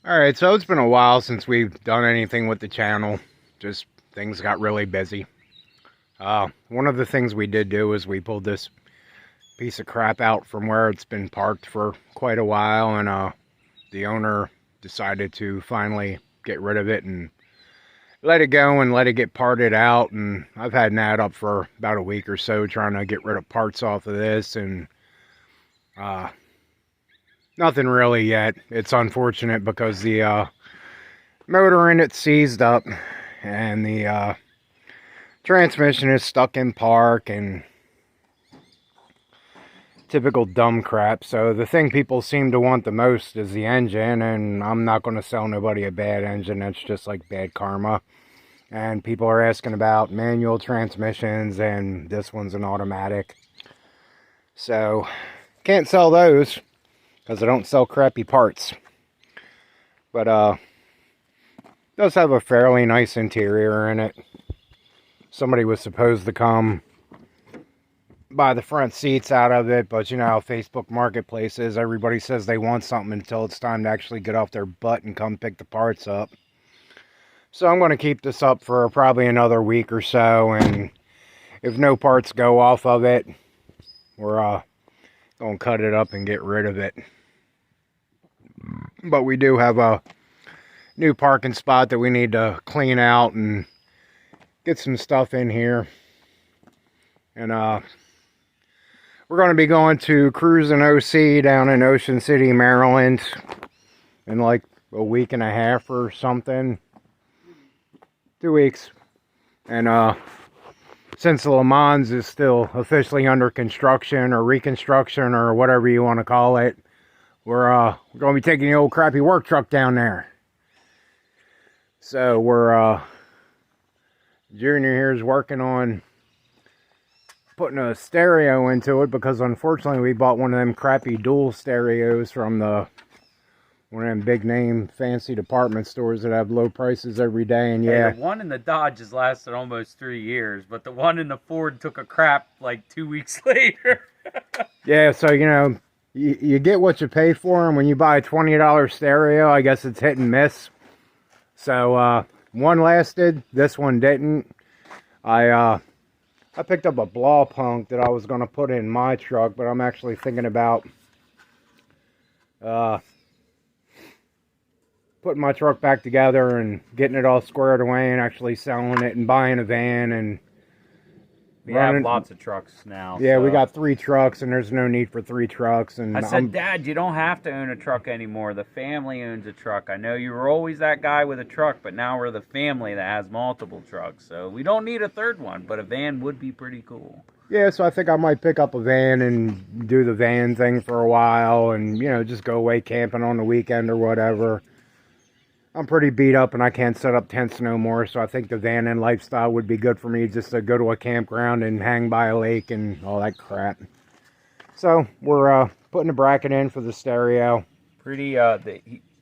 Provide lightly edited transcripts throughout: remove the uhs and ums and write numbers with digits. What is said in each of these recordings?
Alright, so it's been a while since we've done anything with the channel. Just things got really busy. One of the things we did do is we pulled this piece of crap out from where it's been parked for quite a while, and the owner decided to finally get rid of it and let it go and let it get parted out. And I've had that up for about a week or so trying to get rid of parts off of this, and nothing really yet. It's unfortunate because the motor in it seized up and the transmission is stuck in park and typical dumb crap. So the thing people seem to want the most is the engine, and I'm not going to sell nobody a bad engine. That's just like bad karma. And people are asking about manual transmissions, and this one's an automatic. So can't sell those because I don't sell crappy parts. But does have a fairly nice interior in it. Somebody was supposed to come buy the front seats out of it, but you know how Facebook Marketplace is. Everybody says they want something until it's time to actually get off their butt and come pick the parts up. So I'm going to keep this up for probably another week or so, and if no parts go off of it, we're going to cut it up and get rid of it. But we do have a new parking spot that we need to clean out and get some stuff in here. And we're going to be going to Cruisin OC down in Ocean City, Maryland in like a week and a half or something. 2 weeks. And since the Le Mans is still officially under construction or reconstruction or whatever you want to call it, we're going to be taking the old crappy work truck down there. So we're Junior here is working on putting a stereo into it, because unfortunately we bought one of them crappy dual stereos from one of them big name fancy department stores that have low prices every day. And yeah, the one in the Dodge has lasted almost 3 years, but the one in the Ford took a crap like 2 weeks later. yeah, so you know, you get what you pay for, and when you buy a $20 stereo, I guess it's hit and miss. So one lasted, this one didn't. I picked up a blow punk that I was going to put in my truck, but I'm actually thinking about putting my truck back together and getting it all squared away and actually selling it and buying a van. And we have lots of trucks now. Yeah, so we got 3 trucks, and there's no need for 3 trucks. And I said, Dad, you don't have to own a truck anymore. The family owns a truck. I know you were always that guy with a truck, but now we're the family that has multiple trucks. So we don't need a third one, but a van would be pretty cool. Yeah, so I think I might pick up a van and do the van thing for a while and, you know, just go away camping on the weekend or whatever. I'm pretty beat up and I can't set up tents no more, so I think the van and lifestyle would be good for me, just to go to a campground and hang by a lake and all that crap. So we're putting a bracket in for the stereo.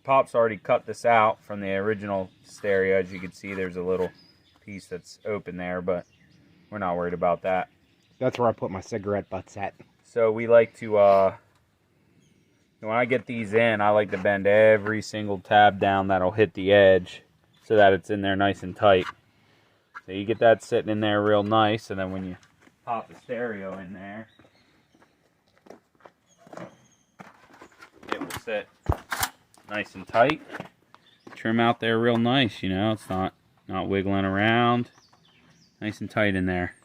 Pop's already cut this out from the original stereo. As you can see, there's a little piece that's open there, but we're not worried about that. That's where I put my cigarette butts at. So we like to when I get these in, I like to bend every single tab down that'll hit the edge so that it's in there nice and tight. So you get that sitting in there real nice, and then when you pop the stereo in there, it will sit nice and tight. Trim out there real nice, you know, it's not wiggling around. Nice and tight in there.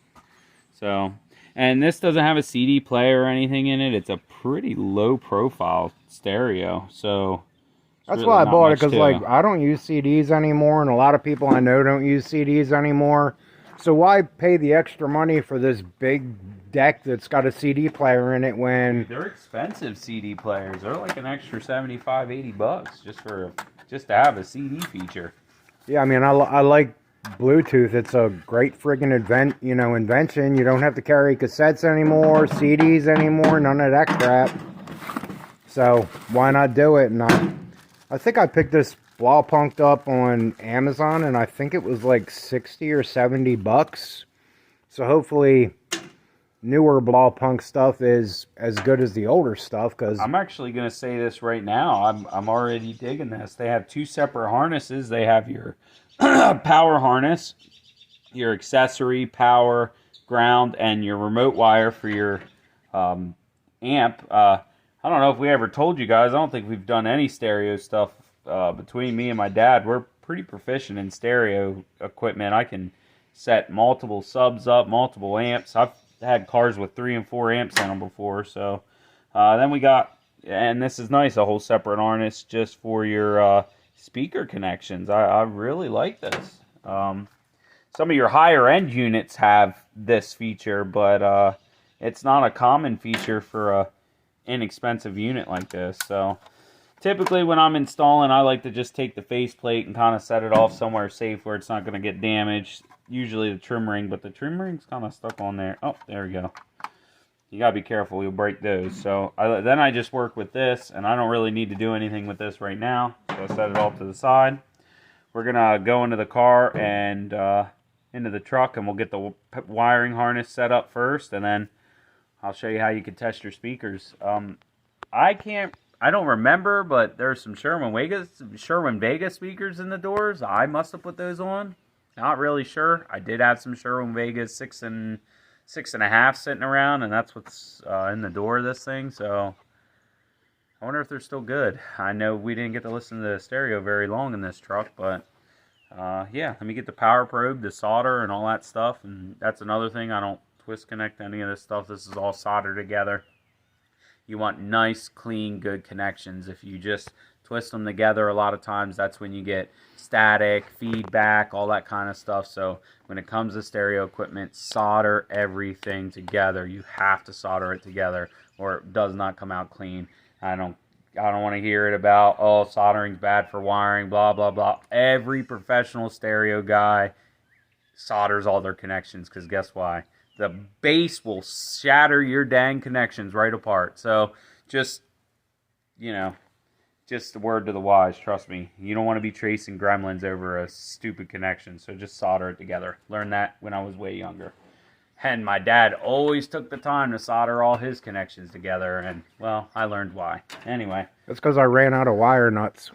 So, and this doesn't have a CD player or anything in it. It's a pretty low profile stereo. So that's really why I bought it, because like I don't use CDs anymore, and a lot of people I know don't use CDs anymore. So why pay the extra money for this big deck that's got a CD player in it when they're expensive? CD players, they're like an extra 75, 80 bucks just to have a CD feature. Yeah, I mean, I like Bluetooth. It's a great friggin' invention. You don't have to carry cassettes anymore, CDs anymore, none of that crap. So why not do it? And I think I picked this blow punked up on Amazon, and I think it was like 60 or 70 bucks. So hopefully newer Blah Punk stuff is as good as the older stuff. Because I'm actually going to say this right now. I'm already digging this. They have two separate harnesses. They have your power harness, your accessory, power, ground, and your remote wire for your amp. I don't know if we ever told you guys. I don't think we've done any stereo stuff between me and my dad. We're pretty proficient in stereo equipment. I can set multiple subs up, multiple amps. I've had cars with 3 and 4 amps in them before. So then we got, and this is nice, a whole separate harness just for your speaker connections. I really like this. Some of your higher end units have this feature, but it's not a common feature for a inexpensive unit like this. So typically when I'm installing, I like to just take the faceplate and kind of set it off somewhere safe where it's not going to get damaged. Usually the trim ring, but the trim ring's kind of stuck on there. Oh, there we go. You got to be careful. You'll break those. So then I just work with this, and I don't really need to do anything with this right now. So I set it off to the side. We're going to go into the car and into the truck, and we'll get the wiring harness set up first, and then I'll show you how you can test your speakers. I don't remember, but there's some Sherwin Vega speakers in the doors. I must have put those on. Not really sure. I did have some Sherwin Vega 6 and 6.5 sitting around, and that's what's in the door of this thing. So I wonder if they're still good. I know we didn't get to listen to the stereo very long in this truck, but yeah, let me get the power probe, the solder, and all that stuff. And that's another thing. I don't twist connect any of this stuff. This is all soldered together. You want nice, clean, good connections. If you just twist them together, a lot of times that's when you get static, feedback, all that kind of stuff. So when it comes to stereo equipment, solder everything together. You have to solder it together or it does not come out clean. I don't want to hear it about, oh, soldering's bad for wiring, blah, blah, blah. Every professional stereo guy solders all their connections, because guess why? The bass will shatter your dang connections right apart. So just a word to the wise, trust me. You don't want to be tracing gremlins over a stupid connection, so just solder it together. Learned that when I was way younger. And my dad always took the time to solder all his connections together, and, well, I learned why. Anyway. That's because I ran out of wire nuts.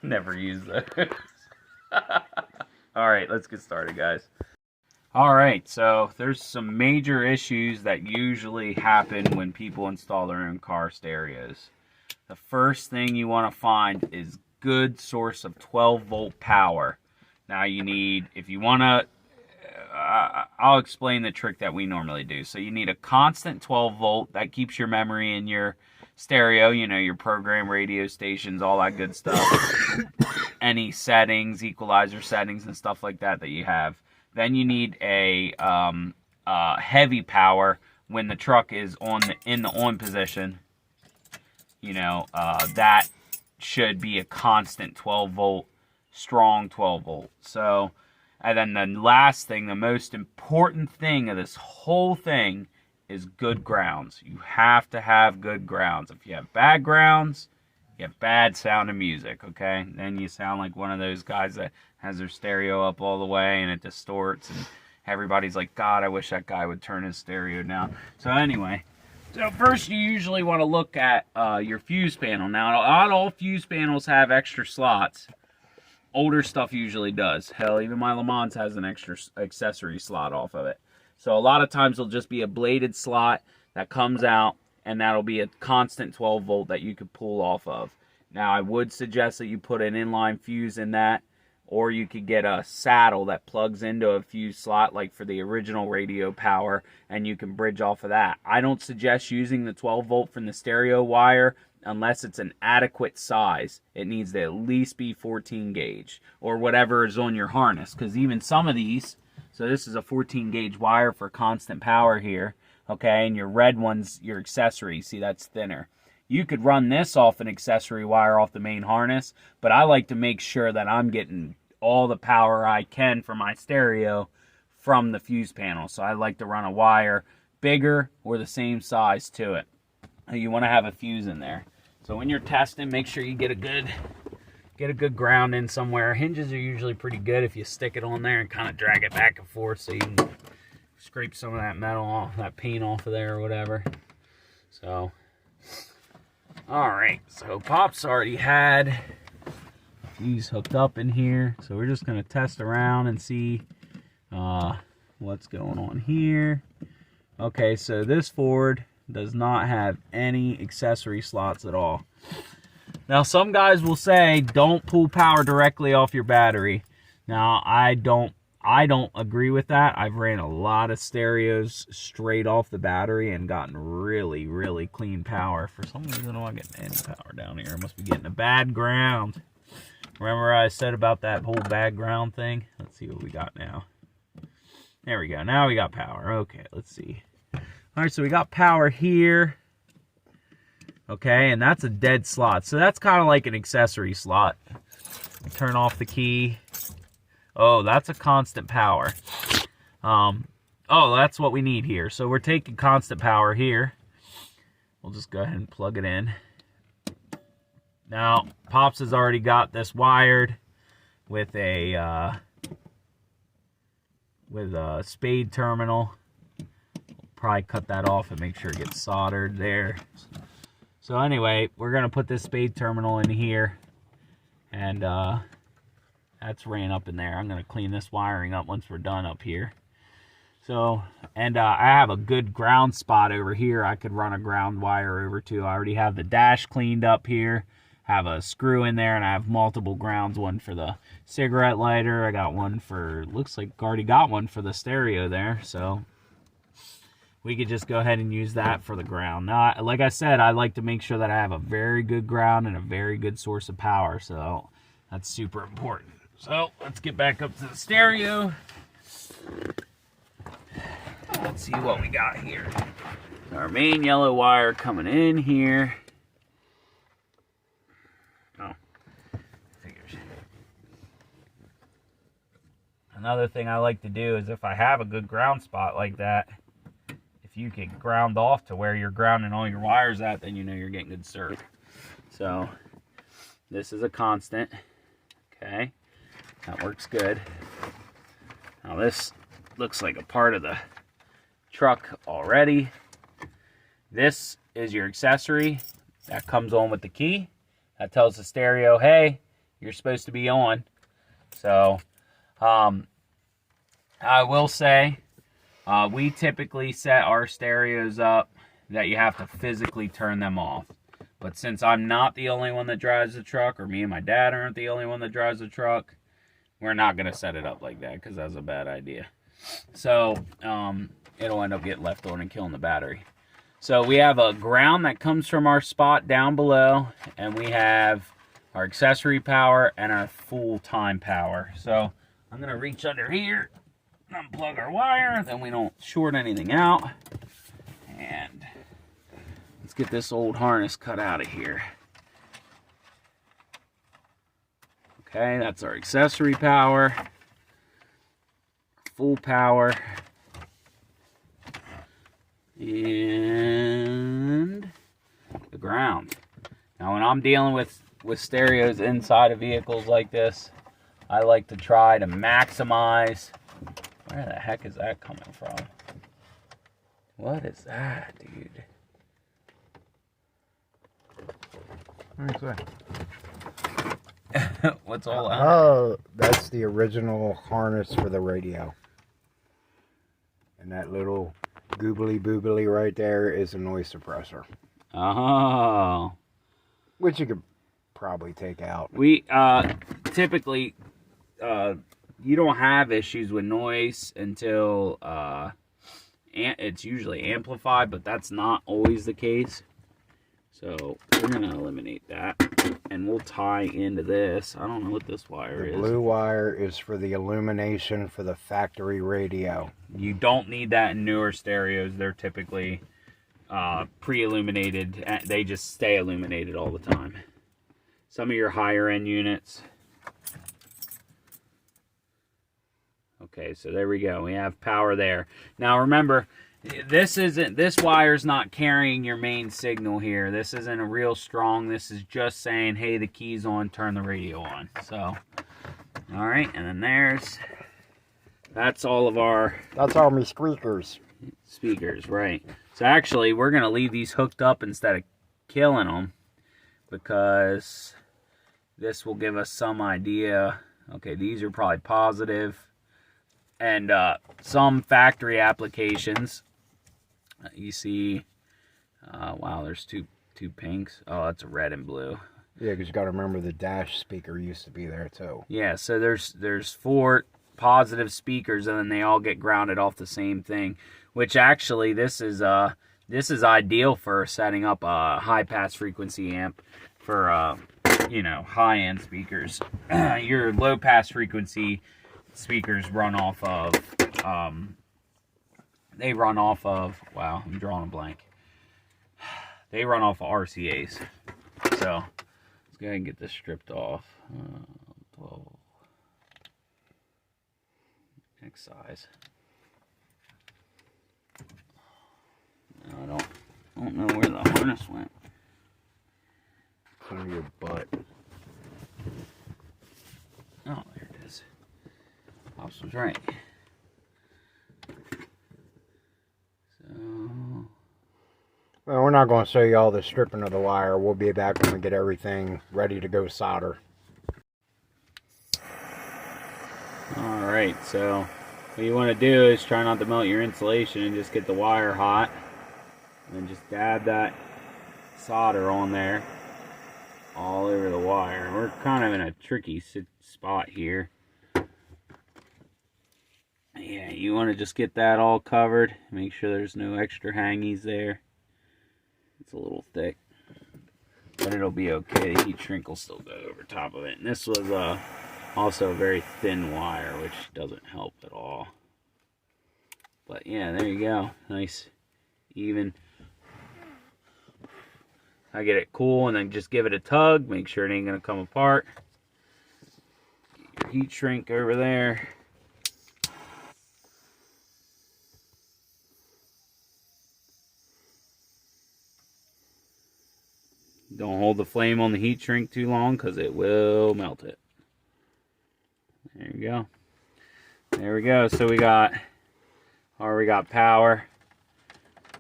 Never used those. All right, let's get started, guys. All right, so there's some major issues that usually happen when people install their own car stereos. The first thing you want to find is good source of 12-volt power. Now you need, if you want to, I'll explain the trick that we normally do. So you need a constant 12-volt that keeps your memory in your stereo, your program, radio stations, all that good stuff. Any settings, equalizer settings and stuff like that you have. Then you need a heavy power when the truck is in the on position. That should be a constant 12-volt, strong 12-volt. So, and then the last thing, the most important thing of this whole thing is good grounds. You have to have good grounds. If you have bad grounds, you have bad sounding music, okay? Then you sound like one of those guys that has their stereo up all the way and it distorts and everybody's like, God, I wish that guy would turn his stereo down. So anyway, so first you usually want to look at your fuse panel. Now, not all fuse panels have extra slots. Older stuff usually does. Hell, even my Le Mans has an extra accessory slot off of it. So a lot of times it'll just be a bladed slot that comes out, and that'll be a constant 12-volt that you could pull off of. Now, I would suggest that you put an inline fuse in that, or you could get a saddle that plugs into a fuse slot like for the original radio power, and you can bridge off of that. I don't suggest using the 12-volt from the stereo wire unless it's an adequate size. It needs to at least be 14 gauge or whatever is on your harness, because even some of these, so this is a 14 gauge wire for constant power here, okay, and your red one's your accessory. See, that's thinner. You could run this off an accessory wire off the main harness, but I like to make sure that I'm getting all the power I can for my stereo from the fuse panel. So I like to run a wire bigger or the same size to it. You want to have a fuse in there. So when you're testing, make sure you get a good ground in somewhere. Hinges are usually pretty good if you stick it on there and kind of drag it back and forth so you can scrape some of that metal off, that paint off of there or whatever. So, alright, so Pop's already had these hooked up in here. So we're just going to test around and see what's going on here. Okay, so this Ford does not have any accessory slots at all. Now, some guys will say, don't pull power directly off your battery. Now, I don't agree with that. I've ran a lot of stereos straight off the battery and gotten really, really clean power. For some reason, I'm not getting any power down here. I must be getting a bad ground. Remember I said about that whole bad ground thing? Let's see what we got now. There we go. Now we got power. Okay, let's see. All right, so we got power here. Okay, and that's a dead slot. So that's kind of like an accessory slot. Turn off the key. Oh, that's a constant power. Oh, that's what we need here. So we're taking constant power here. We'll just go ahead and plug it in. Now, Pops has already got this wired with a spade terminal. We'll probably cut that off and make sure it gets soldered there. So anyway, we're going to put this spade terminal in here, and that's ran up in there. I'm going to clean this wiring up once we're done up here. So, and I have a good ground spot over here I could run a ground wire over to. I already have the dash cleaned up here. Have a screw in there, and I have multiple grounds. One for the cigarette lighter. I got one for, looks like I already got one for the stereo there. So we could just go ahead and use that for the ground. Now, like I said, I like to make sure that I have a very good ground and a very good source of power. So that's super important. So let's get back up to the stereo. Let's see what we got here. Our main yellow wire coming in here. Oh, figures. Another thing I like to do is if I have a good ground spot like that, if you can ground off to where you're grounding all your wires at, then you know you're getting good serve. So this is a constant. Okay, that works good. Now this looks like a part of the truck already. This is your accessory that comes on with the key. That tells the stereo, hey, you're supposed to be on. So I will say, we typically set our stereos up that you have to physically turn them off. But since I'm not the only one that drives the truck, or me and my dad aren't the only one that drives the truck, we're not going to set it up like that because that's a bad idea. So it'll end up getting left on and killing the battery. So we have a ground that comes from our spot down below, and we have our accessory power and our full-time power. So I'm going to reach under here, unplug our wire, then we don't short anything out. And let's get this old harness cut out of here. Okay, that's our accessory power, full power, and the ground. Now when I'm dealing with stereos inside of vehicles like this, I like to try to maximize. Where the heck is that coming from? What is that, dude? What is that? What's all that? Oh, that's the original harness for the radio. And that little goobly boobly right there is a noise suppressor. Oh. Which you could probably take out. We typically you don't have issues with noise until it's usually amplified, but that's not always the case. So we're going to eliminate that, and we'll tie into this. I don't know what this wire is. The blue wire is for the illumination for the factory radio. You don't need that in newer stereos. They're typically pre-illuminated. They just stay illuminated all the time. Some of your higher end units. Okay, so there we go. We have power there. Now remember, this wire's not carrying your main signal here. This isn't a real strong. This is just saying, hey, the key's on, turn the radio on. So, all right, and then there's that's all of our... That's all my squeakers. Speakers, right. So actually, we're going to leave these hooked up instead of killing them, because this will give us some idea. Okay, these are probably positive. And some factory applications, you see, wow, there's two pinks. Oh, that's a red and blue. Yeah, because you got to remember the dash speaker used to be there too. Yeah, so there's 4 positive speakers, and then they all get grounded off the same thing. Which actually, this is ideal for setting up a high pass frequency amp for you know, high end speakers. Your low pass frequency speakers run off of wow, I'm drawing a blank. They run off of RCAs. So let's go ahead and get this stripped off. 12. Next size. No, I don't know where the harness went. It's on your butt. Oh, there it is. Pops was right. So, Well, we're not going to show you all the stripping of the wire. We'll be back when we get everything ready to go solder. alright, so what you want to do is try not to melt your insulation and just get the wire hot. And then just dab that solder on there all over the wire. We're kind of in a tricky spot here. Yeah, you want to just get that all covered. Make sure there's no extra hangies there. It's a little thick, but it'll be okay. The heat shrink will still go over top of it. And this was also a very thin wire, which doesn't help at all. But yeah, there you go. Nice, even. I get it cool, and then just give it a tug. Make sure it ain't gonna come apart. Get your heat shrink over there. Don't hold the flame on the heat shrink too long, because it will melt it. There you go. There we go. So we got power.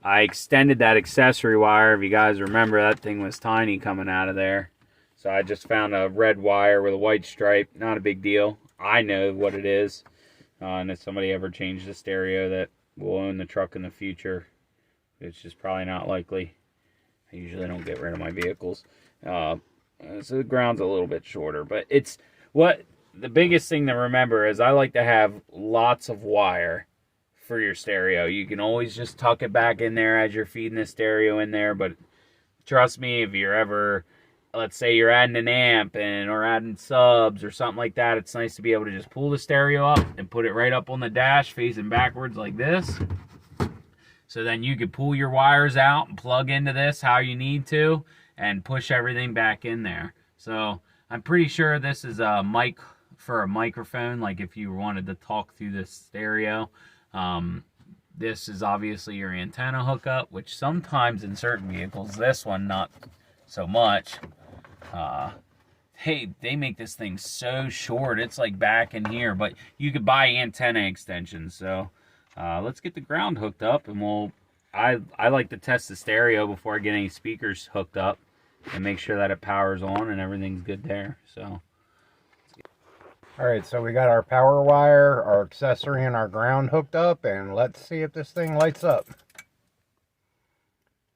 I extended that accessory wire. If you guys remember, that thing was tiny coming out of there. So I just found a red wire with a white stripe. Not a big deal. I know what it is. And if somebody ever changed the stereo that will own the truck in the future, which is probably not likely. I usually don't get rid of my vehicles. So the ground's a little bit shorter. But it's what the biggest thing to remember is I like to have lots of wire for your stereo. You can always just tuck it back in there as you're feeding the stereo in there, but trust me, if you're ever, let's say you're adding an amp or adding subs or something like that, it's nice to be able to just pull the stereo up and put it right up on the dash facing backwards like this. So then you could pull your wires out and plug into this how you need to and push everything back in there. So I'm pretty sure this is a mic for a microphone, like if you wanted to talk through this stereo. This is obviously your antenna hookup, which sometimes in certain vehicles, this one not so much. Hey, they make this thing so short, it's like back in here, but you could buy antenna extensions. So let's get the ground hooked up, and I like to test the stereo before I get any speakers hooked up and make sure that it powers on and everything's good there. So Alright, so we got our power wire, our accessory, and our ground hooked up, and let's see if this thing lights up.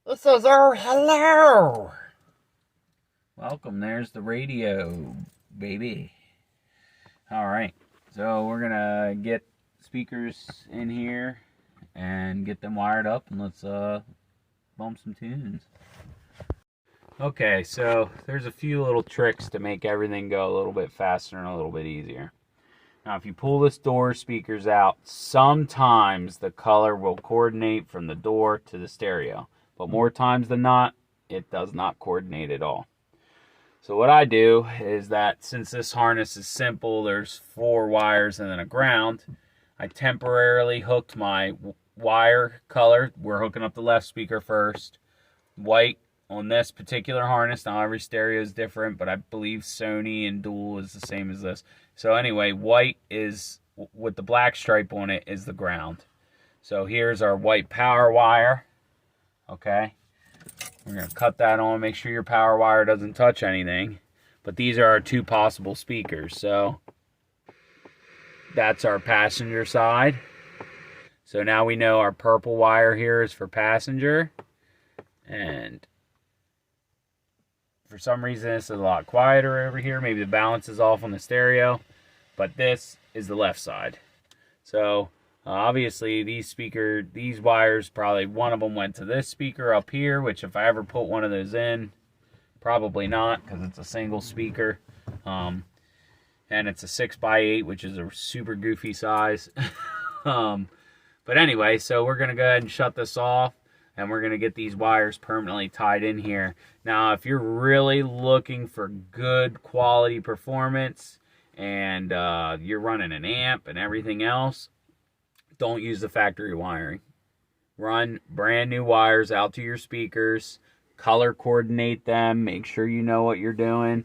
This is our hello! welcome, there's the radio, baby. Alright, so we're gonna get speakers in here and get them wired up, and let's bump some tunes. Okay, so there's a few little tricks to make everything go a little bit faster and a little bit easier. Now, if you pull this door speakers out, sometimes the color will coordinate from the door to the stereo. But more times than not, it does not coordinate at all. So what I do is that since this harness is simple, there's 4 wires and then a ground, I temporarily hooked my wire color. We're hooking up the left speaker first. White on this particular harness. Now every stereo is different, but I believe Sony and dual is the same as this. So anyway, white is with the black stripe on it is the ground. So here's our white power wire. Okay, we're going to cut that on, make sure your power wire doesn't touch anything. But these are our two possible speakers. So that's our passenger side. So now we know our purple wire here is for passenger. And for some reason this is a lot quieter over here. Maybe the balance is off on the stereo. But this is the left side. So obviously these wires, probably one of them went to this speaker up here, which if I ever put one of those in, probably not, because it's a single speaker. And it's a 6x8, which is a super goofy size. But anyway, so we're going to go ahead and shut this off, and we're going to get these wires permanently tied in here. Now, if you're really looking for good quality performance, and you're running an amp and everything else, don't use the factory wiring. Run brand new wires out to your speakers, color coordinate them, make sure you know what you're doing.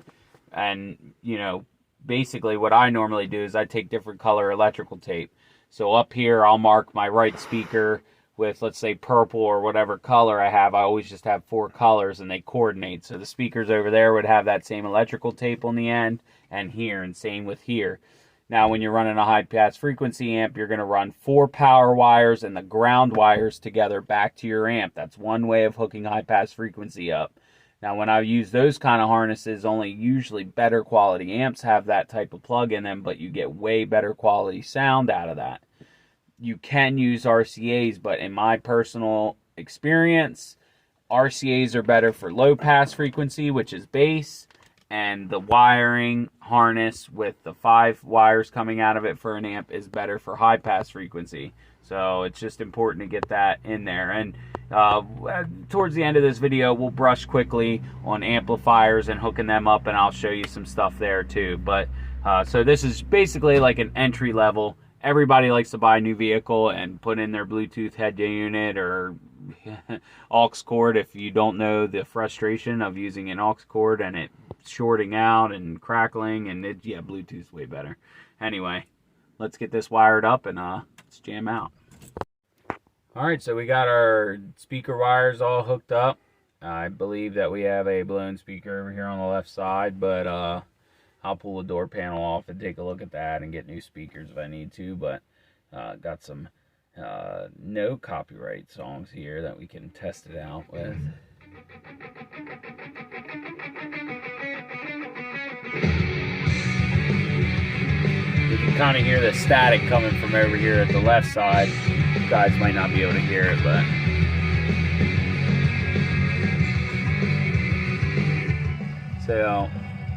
And, you know, basically what I normally do is I take different color electrical tape. So up here, I'll mark my right speaker with, let's say, purple or whatever color I have. I always just have 4 colors and they coordinate. So the speakers over there would have that same electrical tape on the end, and here, and same with here. Now, when you're running a high-pass frequency amp, you're going to run 4 power wires and the ground wires together back to your amp. That's one way of hooking high-pass frequency up. Now, when I use those kind of harnesses, only usually better quality amps have that type of plug in them, but you get way better quality sound out of that. You can use RCAs, but in my personal experience, RCAs are better for low-pass frequency, which is bass, and the wiring harness with the 5 wires coming out of it for an amp is better for high pass frequency. So it's just important to get that in there. And towards the end of this video, we'll brush quickly on amplifiers and hooking them up, and I'll show you some stuff there too. But so this is basically like an entry level. Everybody likes to buy a new vehicle and put in their Bluetooth head unit or aux cord. If you don't know the frustration of using an aux cord and it shorting out and crackling, and Bluetooth's way better. Anyway, let's get this wired up and let's jam out. Alright, so we got our speaker wires all hooked up. I believe that we have a blown speaker over here on the left side, but I'll pull the door panel off and take a look at that and get new speakers if I need to. But got some no copyright songs here that we can test it out with. You can kind of hear the static coming from over here at the left side. You guys might not be able to hear it, but so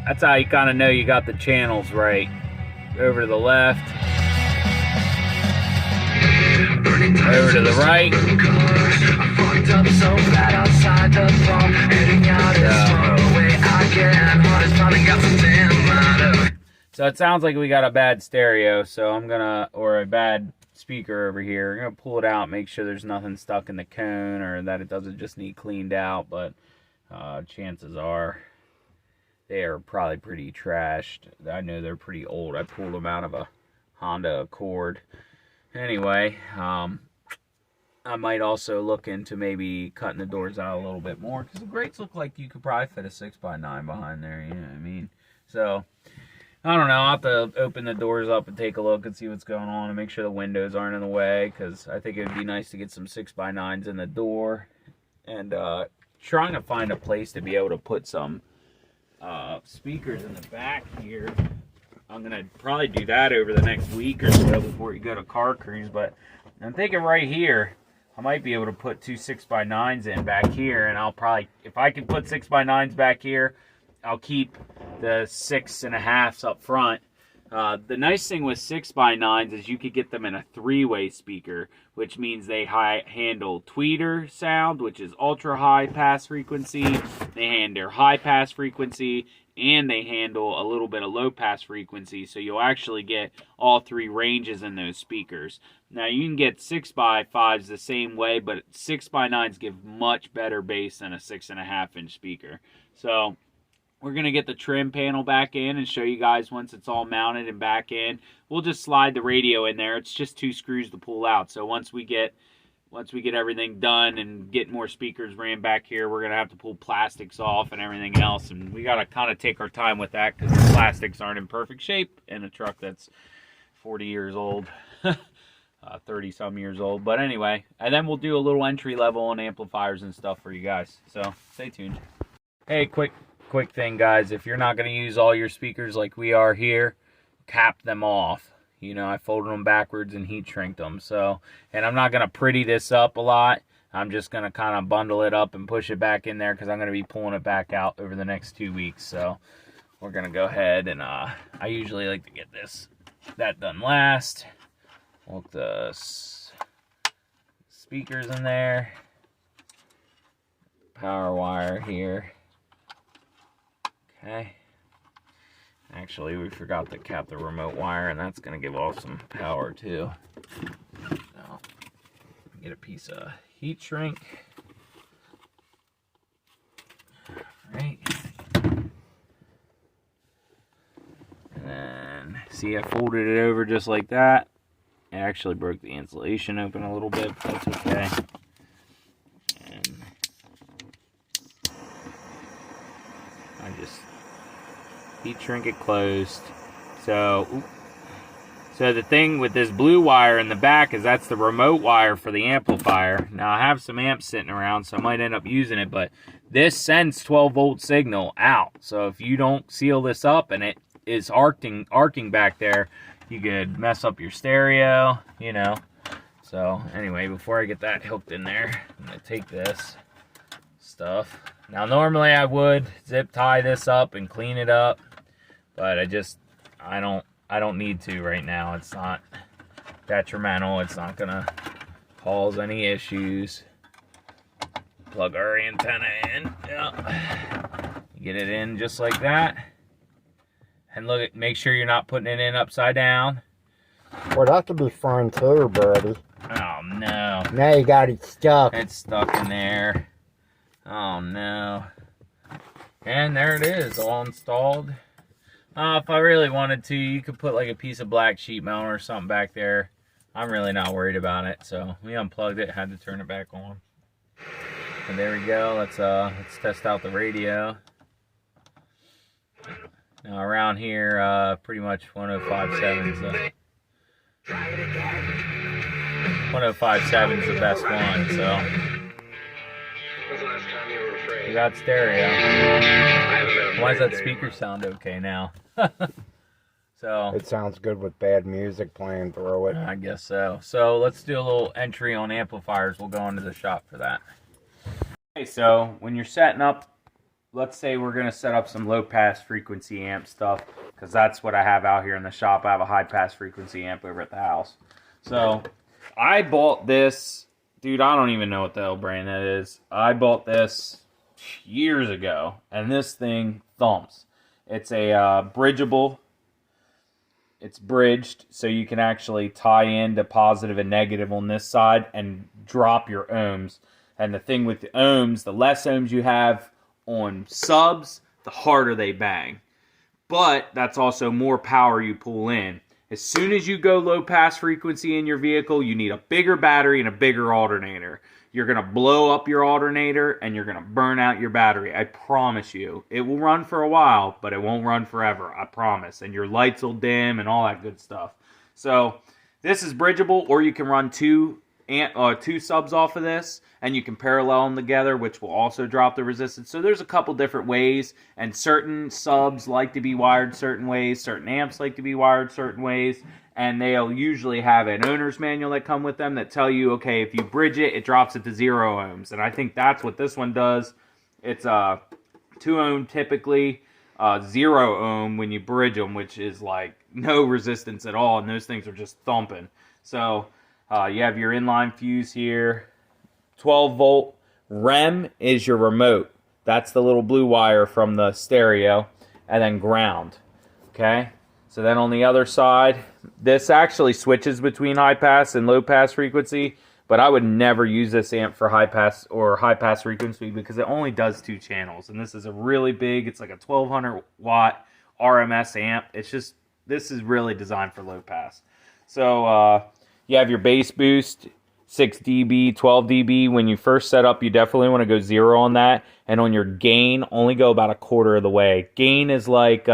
that's how you kind of know you got the channels right. Over to the left, over to the right. So it sounds like we got a bad stereo, so I'm gonna, or a bad speaker over here. I'm gonna pull it out, make sure there's nothing stuck in the cone or that it doesn't just need cleaned out, but chances are they are probably pretty trashed. I know they're pretty old. I pulled them out of a Honda Accord. Anyway, I might also look into maybe cutting the doors out a little bit more, because the grates look like you could probably fit a 6x9 behind there, you know what I mean? So, I don't know, I'll have to open the doors up and take a look and see what's going on and make sure the windows aren't in the way, because I think it would be nice to get some 6x9s in the door. And trying to find a place to be able to put some speakers in the back here. I'm going to probably do that over the next week or so before you go to Car Cruise, but I'm thinking right here, I might be able to put 2 6x9s in back here, and I'll probably, if I can put 6x9s back here, I'll keep the 6.5s up front. The nice thing with 6x9s is you could get them in a 3-way speaker, which means they handle tweeter sound, which is ultra high pass frequency. They handle high pass frequency, and they handle a little bit of low pass frequency. So you'll actually get all 3 ranges in those speakers. Now you can get 6x5s the same way, but 6x9s give much better bass than a 6.5-inch speaker. So We're going to get the trim panel back in and show you guys once it's all mounted and back in. We'll just slide the radio in there. It's just 2 screws to pull out. So once we get everything done and get more speakers ran back here, we're going to have to pull plastics off and everything else. And we got to kind of take our time with that because the plastics aren't in perfect shape in a truck that's 40 years old, 30 some years old. But anyway, and then we'll do a little entry level on amplifiers and stuff for you guys. So stay tuned. Hey, quick thing, guys. If you're not going to use all your speakers like we are here, cap them off. You know, I folded them backwards and heat shrinked them. So, and I'm not going to pretty this up a lot. I'm just going to kind of bundle it up and push it back in there because I'm going to be pulling it back out over the next 2 weeks. So we're going to go ahead and I usually like to get that done last. Hook the speakers in there. Power wire here. Okay. Actually, we forgot to cap the remote wire, and that's going to give off some power too. So, get a piece of heat shrink. Alright. And then, see, I folded it over just like that. It actually broke the insulation open a little bit, but that's okay. And I just heat shrink it closed. So the thing with this blue wire in the back is that's the remote wire for the amplifier. Now I have some amps sitting around, so I might end up using it, but this sends 12-volt signal out. So if you don't seal this up and it is arcing back there, you could mess up your stereo, you know. So anyway, before I get that hooked in there, I'm gonna take this stuff. Now normally I would zip tie this up and clean it up, but I don't need to right now. It's not detrimental. It's not gonna cause any issues. Plug our antenna in. Yeah. Get it in just like that. And look, make sure you're not putting it in upside down. Well, that could be fun too, buddy. Oh no. Now you got it stuck. It's stuck in there. Oh no. And there it is, all installed. If I really wanted to, you could put like a piece of black sheet metal or something back there. I'm really not worried about it. So we unplugged it, had to turn it back on. And there we go. Let's test out the radio. Now around here, pretty much 105.7's 105.7's the best one. So we got stereo. Why does that speaker sound okay now? So it sounds good with bad music playing through it. I guess so. So let's do a little entry on amplifiers. We'll go into the shop for that. Okay, so when you're setting up, let's say we're going to set up some low pass frequency amp stuff, because that's what I have out here in the shop. I have a high pass frequency amp over at the house. So I bought this, dude, I don't even know what the hell brand that is. I bought this years ago, and this thing thumps. It's a bridgeable. It's bridged, so you can actually tie in to positive and negative on this side and drop your ohms. And the thing with the ohms, the less ohms you have on subs, the harder they bang. But that's also more power you pull in. As soon as you go low pass frequency in your vehicle, you need a bigger battery and a bigger alternator. You're going to blow up your alternator and you're going to burn out your battery. I promise you. It will run for a while, but it won't run forever. I promise. And your lights will dim and all that good stuff. So this is bridgeable, or you can run two subs off of this, and you can parallel them together, which will also drop the resistance. So there's a couple different ways, and certain subs like to be wired certain ways, certain amps like to be wired certain ways, and they'll usually have an owner's manual that come with them that tell you, okay, if you bridge it, it drops it to 0 ohms, and I think that's what this one does. It's 2 ohm typically, 0 ohm when you bridge them, which is like no resistance at all, and those things are just thumping. So you have your inline fuse here, 12 volt. REM is your remote. That's the little blue wire from the stereo, and then ground. Okay? So then on the other side, this actually switches between high pass and low pass frequency, But I would never use this amp for high pass or high pass frequency because it only does 2 channels. And this is a really big, it's like a 1200 watt RMS amp. It's just, this is really designed for low pass. So you have your bass boost, 6 dB, 12 dB. When you first set up, you definitely want to go 0 on that. And on your gain, only go about 1/4 of the way. Gain is like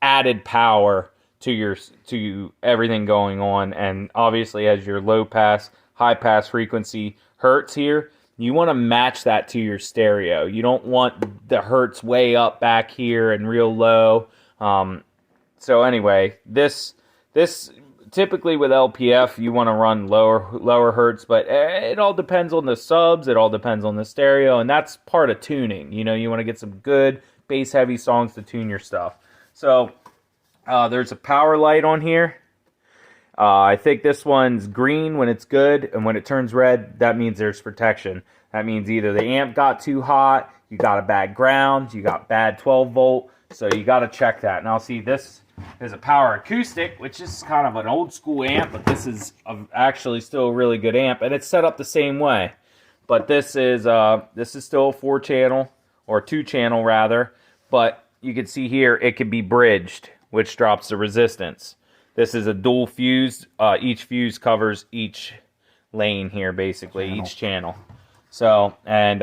added power to everything going on. And obviously, as your low pass, high pass frequency hertz here, you want to match that to your stereo. You don't want the hertz way up back here and real low. So anyway, this typically with LPF you want to run lower hertz, but it all depends on the subs. It all depends on the stereo, and that's part of tuning. You know, you want to get some good bass heavy songs to tune your stuff. So there's a power light on here. I think this one's green when it's good, and when it turns red, that means there's protection. That means either the amp got too hot, you got a bad ground, you got bad 12 volt, so you got to check that. Now see, this is a power acoustic, which is kind of an old school amp, but this is actually still a really good amp, and it's set up the same way. But this is still a 4-channel, or 2-channel rather, but you can see here it can be bridged, which drops the resistance. This is a dual fuse. Each fuse covers each lane here, basically, each channel. So, and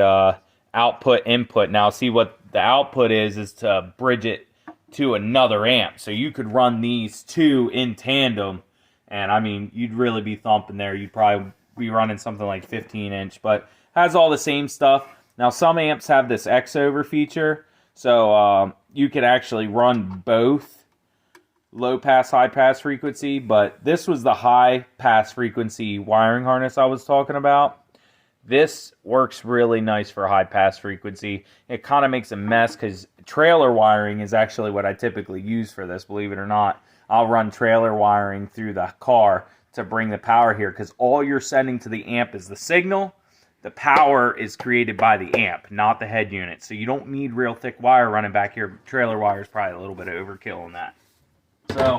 output, input. Now, see what the output is to bridge it to another amp. So you could run these two in tandem, and I mean, you'd really be thumping there. You'd probably be running something like 15-inch, but has all the same stuff. Now, some amps have this X-over feature, so you could actually run both low pass, high pass frequency, but this was the high pass frequency wiring harness I was talking about. This works really nice for high pass frequency. It kind of makes a mess because trailer wiring is actually what I typically use for this, believe it or not. I'll run trailer wiring through the car to bring the power here because all you're sending to the amp is the signal. The power is created by the amp, not the head unit. So you don't need real thick wire running back here. Trailer wire is probably a little bit of overkill on that. So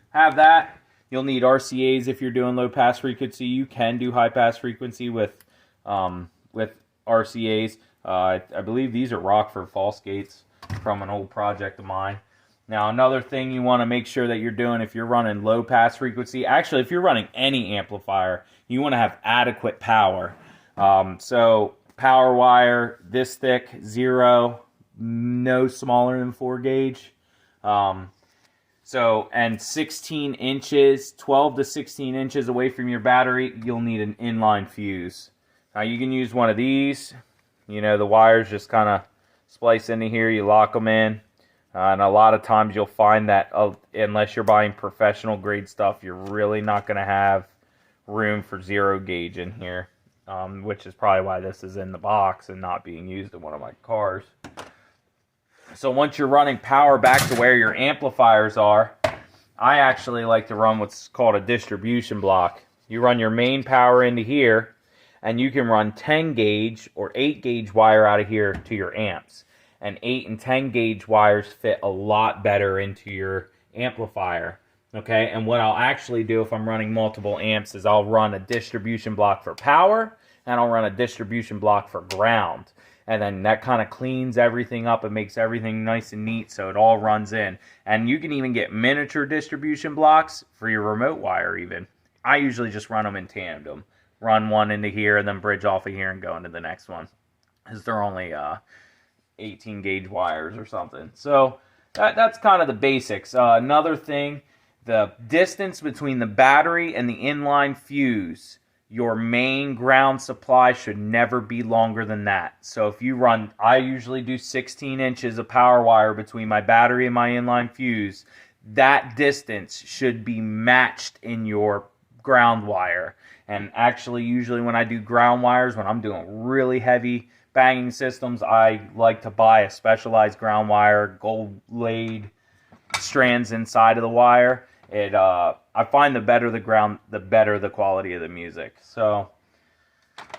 have that. You'll need RCAs if you're doing low pass frequency. You can do high pass frequency with RCAs. I believe these are Rockford false gates from an old project of mine. Now another thing you want to make sure that you're doing if you're running low pass frequency, actually if you're running any amplifier, you want to have adequate power. So power wire this thick, 0, no smaller than 4 gauge. So, and 16 inches, 12 to 16 inches away from your battery, you'll need an inline fuse. Now, you can use one of these. You know, the wires just kind of splice into here. You lock them in. And a lot of times you'll find that unless you're buying professional grade stuff, you're really not going to have room for 0 gauge in here. Which is probably why this is in the box and not being used in one of my cars. So once you're running power back to where your amplifiers are, I actually like to run what's called a distribution block. You run your main power into here, and you can run 10 gauge or 8 gauge wire out of here to your amps. And 8 and 10 gauge wires fit a lot better into your amplifier. Okay, and what I'll actually do if I'm running multiple amps is I'll run a distribution block for power, and I'll run a distribution block for ground. And then that kind of cleans everything up and makes everything nice and neat so it all runs in. And you can even get miniature distribution blocks for your remote wire even. I usually just run them in tandem. Run one into here and then bridge off of here and go into the next one. Because they're only 18 gauge wires or something. So that's kind of the basics. Another thing, the distance between the battery and the inline fuse. Your main ground supply should never be longer than that. So if you run, I usually do 16 inches of power wire between my battery and my inline fuse. That distance should be matched in your ground wire. And actually, usually when I do ground wires, when I'm doing really heavy banging systems, I like to buy a specialized ground wire, gold laid strands inside of the wire. I find the better the ground, the better the quality of the music. So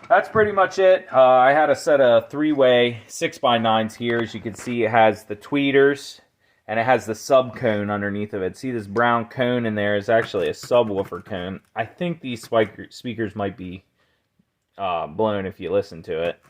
that's pretty much it. I had a set of 3-way 6x9s here. As you can see, it has the tweeters and it has the sub cone underneath of it. See this brown cone in there is actually a subwoofer cone. I think these speakers might be blown if you listen to it.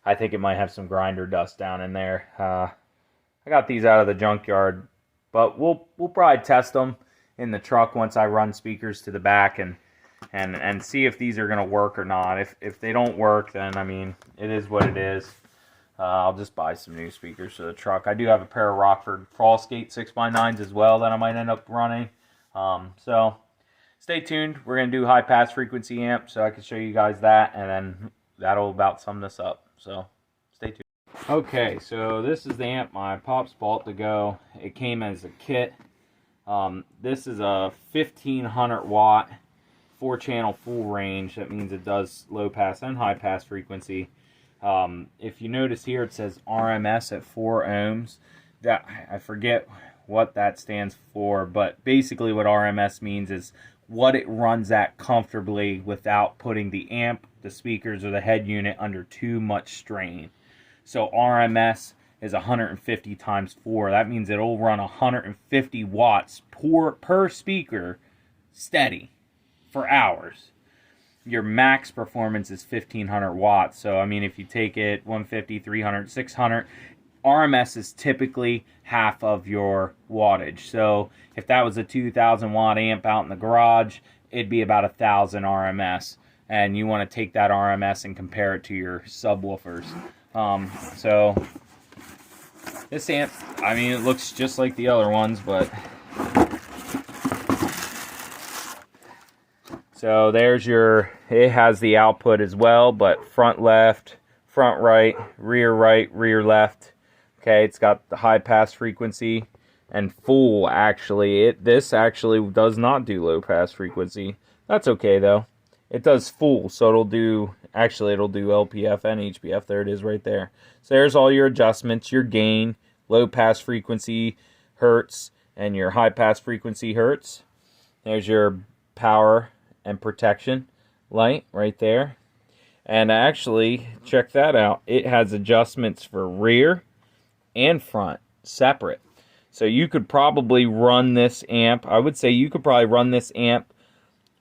I think it might have some grinder dust down in there. I got these out of the junkyard, but we'll probably test them in the truck once I run speakers to the back and see if these are going to work or not. If they don't work, then, I mean, it is what it is. I'll just buy some new speakers for the truck. I do have a pair of Rockford Frost-Gate 6x9s as well that I might end up running. So stay tuned. We're going to do high pass frequency amp so I can show you guys that, and then that'll about sum this up. So stay tuned. Okay, so this is the amp my pops bought to go. It came as a kit. This is a 1500 watt 4-channel full range. That means it does low pass and high pass frequency. If you notice here, it says RMS at 4 ohms. That, I forget what that stands for, but basically what RMS means is what it runs at comfortably without putting the amp, the speakers, or the head unit under too much strain. So RMS is 150 times 4. That means it'll run 150 watts per speaker steady for hours. Your max performance is 1500 watts. So, I mean, if you take it 150, 300, 600, RMS is typically half of your wattage. So, if that was a 2000 watt amp out in the garage, it'd be about 1000 RMS. And you want to take that RMS and compare it to your subwoofers. So, this amp, I mean, it looks just like the other ones, but... So there's your, it has the output as well, but front left, front right, rear left. Okay, it's got the high pass frequency and full actually. This actually does not do low pass frequency. That's okay though. It does full, so it'll do LPF and HPF. There it is right there. So there's all your adjustments, your gain, low pass frequency, hertz, and your high pass frequency hertz. There's your power and protection light right there. And actually, check that out. It has adjustments for rear and front separate. So you could probably run this amp. I would say you could probably run this amp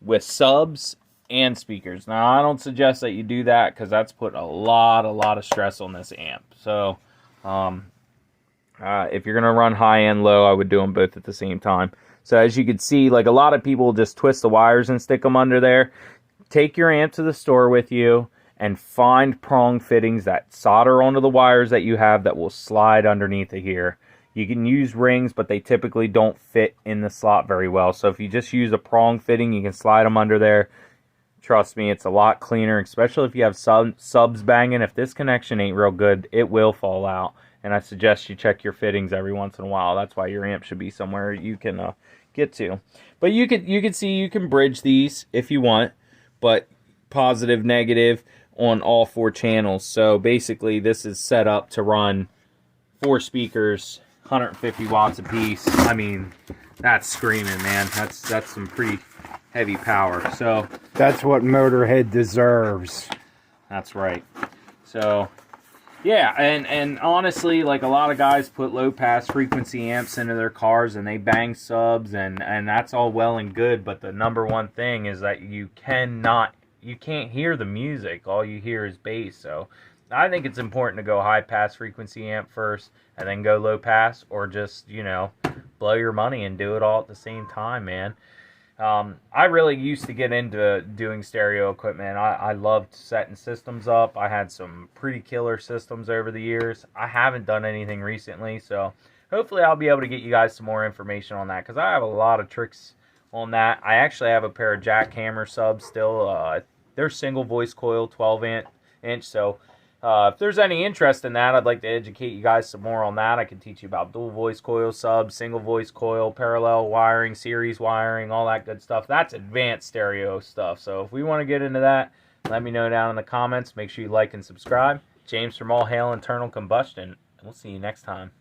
with subs and speakers. Now, I don't suggest that you do that because that's put a lot of stress on this amp. So, if you're going to run high and low, I would do them both at the same time. So as you can see, like a lot of people just twist the wires and stick them under there. Take your amp to the store with you and find prong fittings that solder onto the wires that you have that will slide underneath of here. You can use rings, but they typically don't fit in the slot very well. So if you just use a prong fitting, you can slide them under there. Trust me, it's a lot cleaner, especially if you have subs banging. If this connection ain't real good, it will fall out. And I suggest you check your fittings every once in a while. That's why your amp should be somewhere you can get to. But you can see you can bridge these if you want, but positive, negative on all 4 channels. So basically, this is set up to run 4 speakers, 150 watts apiece. I mean, that's screaming, man. That's some pretty heavy power. So that's what Motorhead deserves. That's right. So yeah, and honestly, like a lot of guys put low pass frequency amps into their cars and they bang subs and that's all well and good, but the number one thing is that you can't hear the music. All you hear is bass. So I think it's important to go high pass frequency amp first and then go low pass, or just, you know, blow your money and do it all at the same time, man. I really used to get into doing stereo equipment. I loved setting systems up. I had some pretty killer systems over the years. I haven't done anything recently, so hopefully I'll be able to get you guys some more information on that, because I have a lot of tricks on that. I actually have a pair of jackhammer subs still. They're single voice coil, 12 inch, so if there's any interest in that, I'd like to educate you guys some more on that. I can teach you about dual voice coil subs, single voice coil, parallel wiring, series wiring, all that good stuff. That's advanced stereo stuff. So if we want to get into that, let me know down in the comments. Make sure you like and subscribe. James from All Hail Internal Combustion. We'll see you next time.